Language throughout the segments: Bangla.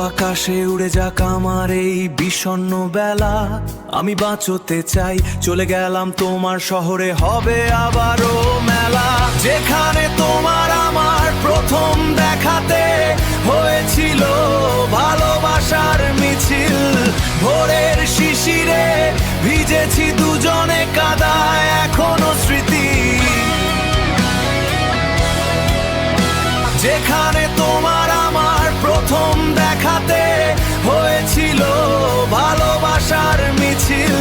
আকাশে উড়ে যাক আমার এই বিষণ্ণ বেলা, আমি বাঁচতে চাই। চলে গেলাম তোমার শহরে, হবে আবারও মেলা, যেখানে তোমার আমার প্রথম দেখাতে হয়েছিল ভালোবাসার মিছিল। ভোরের শিশিরে ভিজেছি দুজনে, কাদায় এখনো স্মৃতি। যেখানে তোমার আমার প্রথম দেখাতে হয়েছিল ভালোবাসার মিছিল।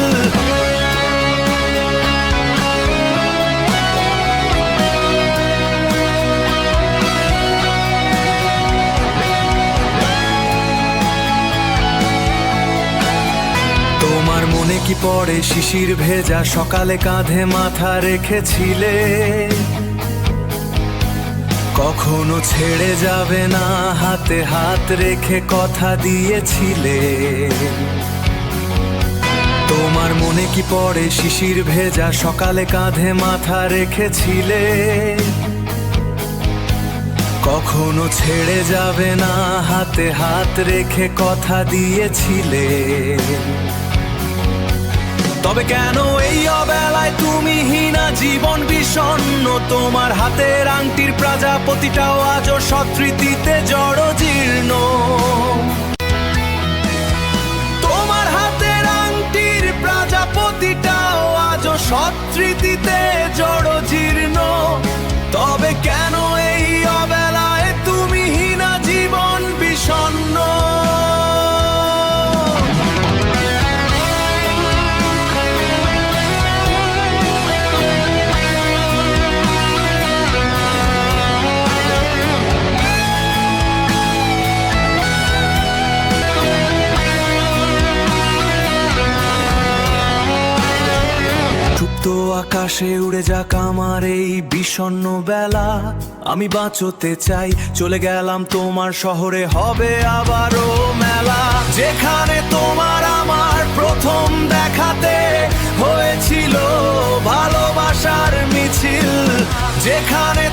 তোমার মনে কি পড়ে শিশির ভেজা সকালে কাঁধে মাথা রেখেছিলে? কখনো ছেড়ে যাবে না হাতে হাত রেখে কথা দিয়েছিলে। তোমার মনে কি পড়ে শিশির ভেজা সকালে কাঁধে মাথা রেখেছিলে? কখনো ছেড়ে যাবে না হাতে হাত রেখে কথা দিয়েছিলে। তবে কেন এই অবেলায় তুমি হীনা, জীবন বিষণ্ণ? তোমার হাতের আংটির প্রজাপতিটাও আজও স্মৃতিতে জড় জীর্ণ। তোমার হাতের আংটির প্রজাপতিটাও আজও স্মৃতিতে জড় জীর্ণ। তবে কেন এই অবেলায় তুমি হীনা, জীবন বিষণ্ণ? তো আকাশে উড়ে যাক আমার এই বিষণ্ণ বেলা, আমি বাঁচতে চাই। চলে গেলাম তোমার শহরে, হবে আবারও মেলা, যেখানে তোমার আমার প্রথম দেখাতে হয়েছিল ভালোবাসার মিছিল। যেখানে